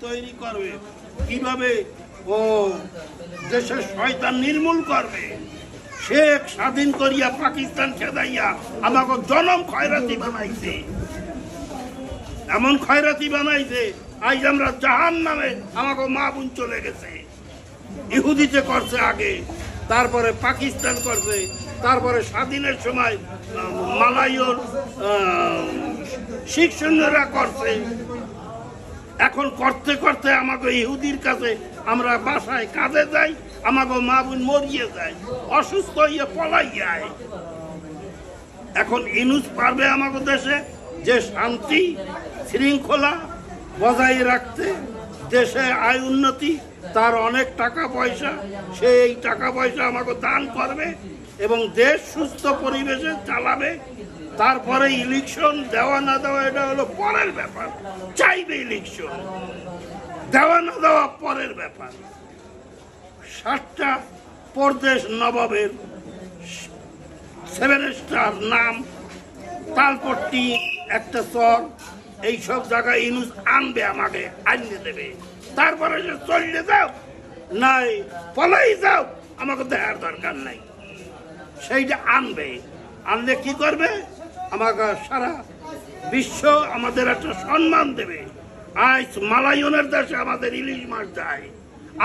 তৈরি করবে, কিভাবে ও দেশের শয়তান নির্মূল করবে। শেখ স্বাধীন করিয়া পাকিস্তান খেদাইয়া আমাকে জনম খয়রাতি বানাইছে, এমন খয়রাতি বানাইছে আজ আমরা জাহান্নামে আমাকে মা বোন চলে গেছে। ইহুদিতে করছে আগে, তারপরে পাকিস্তান করছে, তারপরে স্বাধীনের সময় মালায়ুর শিখ সৈন্যরা করছে। এখন করতে করতে আমাকে ইহুদির কাছে আমরা বাসায় কাজে যাই, আমাকে মা বোন মরিয়ে যায়, অসুস্থ হইয়া পলাই যায়। এখন ইনুস পারবে আমাকে দেশে যে শান্তি শৃঙ্খলা বজায় রাখতে, দেশে আয় উন্নতি, তার অনেক টাকা পয়সা, সেই টাকা পয়সা আমাকে দান করবে এবং দেশ সুস্থ পরিবেশে চালাবে। তারপরে ইলেকশন দেওয়া না দেওয়া এটা হলো পরের ব্যাপার, চাইবে ইলেকশন, দেওয়া না দেওয়া পরের ব্যাপার। 7টা প্রদেশ নবাবের 7 স্টার নাম, তালপট্টি, একটা চর, এইসব জায়গায় ইনুস আনবে, আমাকে আনিয়ে দেবে। তারপরে যে চলে যাও নাই পলাই যাও, আমাকে দেখার দরকার নাই, সেইটা আনবে। আনলে কি করবে, আমাকে সারা বিশ্ব আমাদের একটা সম্মান দেবে। আজ মালায়নের দেশে আমাদের ইলিশ মাছ যায়,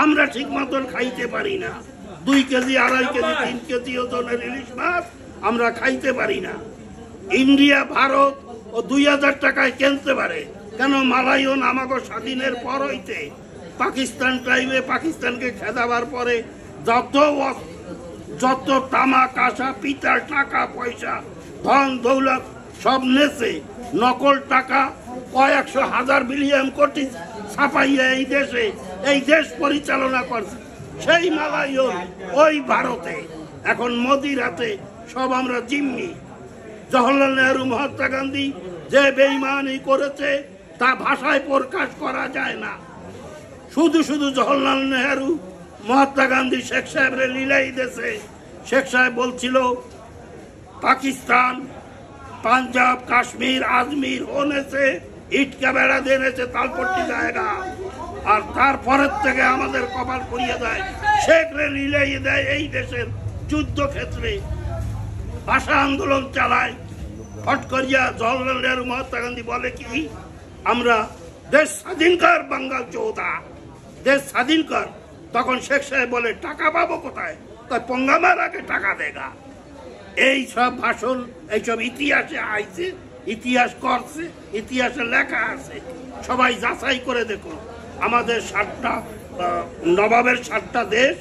আমরা ঠিক মতন খাইতে পারি না। 2 কেজি 2.5 কেজি 3 কেজি ওজনের ইলিশ মাছ আমরা খাইতে পারি না। ইন্ডিয়া ভারত ও 2000 টাকায় কিনতে পারে, কেন মালায়ন আমাকে স্বাধীনের পর হইতে পাকিস্তান টাইমে পাকিস্তানকে খেদাবার পরে যত তামা কাঁসা পিতার টাকা পয়সা ধন দৌলত সব নেছে, নকল টাকা কয়েকশো হাজার বিলিয়ন কোটি ছাপাইয়া এই দেশ পরিচালনা করছে সেই মালায়ন ওই ভারতে। এখন মোদির হাতে সব আমরা জিম্মি। জওহরলাল নেহরু মহাত্মা গান্ধী যে বেঈমানি করেছে তা ভাষায় প্রকাশ করা যায় না। শুধু শুধু জওহরলাল নেহরু মহাত্মা গান্ধী শেখ সাহেবরে লীলাই দেশে। শেখ সাহেব বলছিল পাকিস্তান পাঞ্জাব কাশ্মীর আজমির होने से ইট কা বেড়া দেনেছে তালপট্টি জায়গা। আর তারপরের থেকে আমাদের কপাল পুড়িয়ে দেয়, শেখ রে লীলাই দেয় এই দেশের যুদ্ধক্ষেত্রে, ভাষা আন্দোলন চালায়। হট করিয়া জওহরলাল নেহরু মহাত্মা গান্ধী বলে কি, আমরা দেশ স্বাধীন কর বাঙ্গাল চৌধা, দেশ স্বাধীন কর। তখন শেখ সাহেব বলে টাকা পাবো কোথায়, তাই পঙ্গামার আগে টাকা দেগা। এই সব ভাষণ এইসব ইতিহাসে আইছে, ইতিহাস করছে, ইতিহাসে লেখা আছে, সবাই যাচাই করে দেখুন। আমাদের 7টা নবাবের 7টা দেশ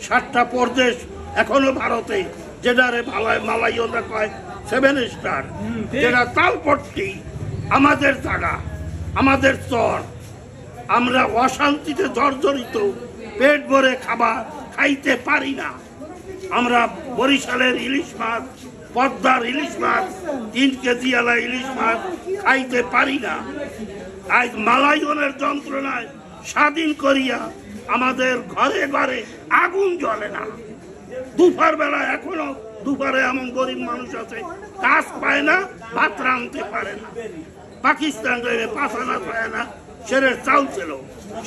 7টা প্রদেশ এখনো ভারতে, যেটারে মালায়নরা কয় 7 স্টার, যেটা তালপট্টি আমাদের জায়গা, আমাদের চর। আমরা অশান্তিতে জর্জরিত, পেট ভরে খাবার খাইতে পারি না। আমরা বরিশালের ইলিশ মাছ, পদ্মার ইলিশ মাছ, 3 কেজি আলা ইলিশ মাছ খাইতে পারি না। আজ মালায়নের যন্ত্রণায় স্বাধীন করিয়া আমাদের ঘরে ঘরে আগুন জ্বলে না। দুপুর বেলা এখনো দুপুরে এমন গরিব মানুষ আছে কাজ পায় না, ভাত রাঁধতে পারে না। পাকিস্তান পাঠানা পায় না, সেরের চাউল ছিল।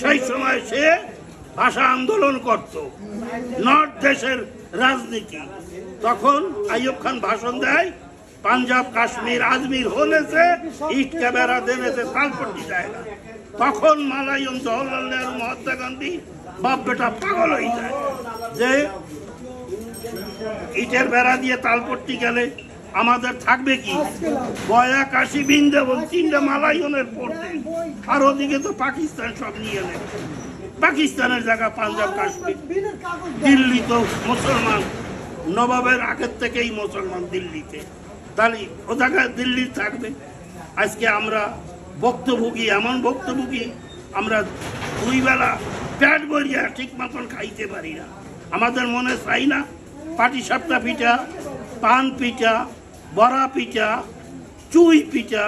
সেই সময় সে ভাষা আন্দোলন করত, নর্থ দেশের রাজনীতি। তখন আইয়ুব খান ভাষণ দেয়, পাঞ্জাব কাশ্মীর আজমির হলেছে ইট কা বেড়া দেনেছে তালপট্টি জায়গা। তখন মালায়ন জওহরলাল নেহরু মহাত্মা গান্ধী বাপ বেটা পাগল হয়ে যায় যে ইটের বেড়া দিয়ে তালপট্টি গেলে আমাদের থাকবে কি, বয়া কাশি বৃন্দাবন 3টা মালায়নের পড়তে, আর ওদিকে তো পাকিস্তান সব নিয়ে নেবে। পাকিস্তানের জায়গা পাঞ্জাব কাশ্মীর, দিল্লি তো মুসলমান, নবাবের আগের থেকেই মুসলমান দিল্লিতে, তাহলে ও জায়গায় দিল্লি থাকবে। আজকে আমরা ভুক্তভোগী, এমন ভুক্তভোগী আমরা 2 বেলা পেট ভরিয়া ঠিক মতন খাইতে পারি না। আমাদের মনে চাই না পাটিসাপটা পিঠা, পান পিঠা, বড়া পিঠা, চুই পিঠা।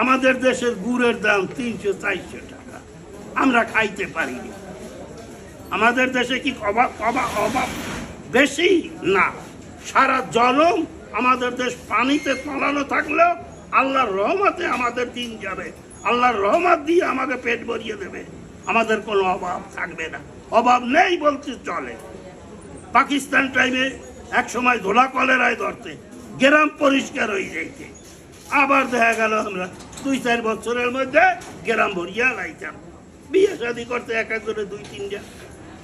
আমাদের দেশের গুড়ের দাম 300-400 টাকা, আমরা খাইতে পারি না। আমাদের দেশে কি অভাব বেশি না, সারা জলম আমাদের দেশ পানিতে তলানো থাকলেও আল্লাহর রহমতে আমাদের দিন যাবে, আল্লাহর রহমত দিয়ে আমাকে পেট ভরিয়ে দেবে। আমাদের কোনো অভাব থাকবে না, অভাব নেই বলতে চলে। পাকিস্তান টাইমে এক সময় ধোলা কলেরায় ধরতে, গ্রাম পরিষ্কার হয়ে যাইতে, আবার দেখা গেল আমরা 2-4 বছরের মধ্যে গ্রাম ভরিয়া লাইতাম। বিয়ে শাদী করতে এক একজনের 2-3টা,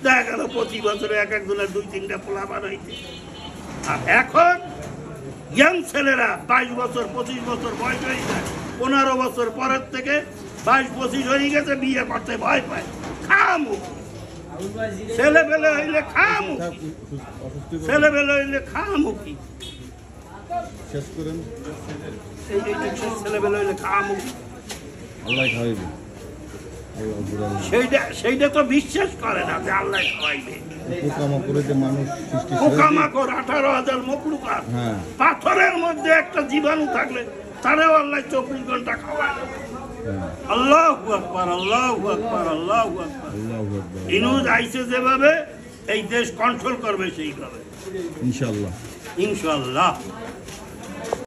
দেখা গেল 25 বছরে এক একজনের 2-3টা পোলাপান হইতে। আর এখন ইয়াং ছেলেরা 22 বছর 25 বছর বয়স হয়ে যায়, 15 বছর পরের থেকে 22-25 হয়ে গেছে, বিয়ে করতে ভয় পায়। খামুখী ছেলেবেলে হইলে খামুখী, ছেলেবেলে হইলে খামুখী, শেষ করেন। ছেলেবেলে হইলে খামুখী। আল্লাহ খাওয়াইবে, সেইটা তো বিশ্বাস করে না যে আল্লাহ খাওয়াইবে। পোকামাকড়ে যে মানুষ সৃষ্টি, পোকামাকড় 18,000 মখলুকাত, হ্যাঁ, পাথরের মধ্যে একটা জীবাণু থাকলে তারেও আল্লাহ 24 ঘন্টা খাওয়ায়। হ্যাঁ, আল্লাহু আকবার, আল্লাহু আকবার, আল্লাহু আকবার। আল্লাহু আকবার। ইনুজ আইসে যেভাবে এই দেশ কন্ট্রোল করবে সেইভাবে ইনশাআল্লাহ, ইনশাআল্লাহ।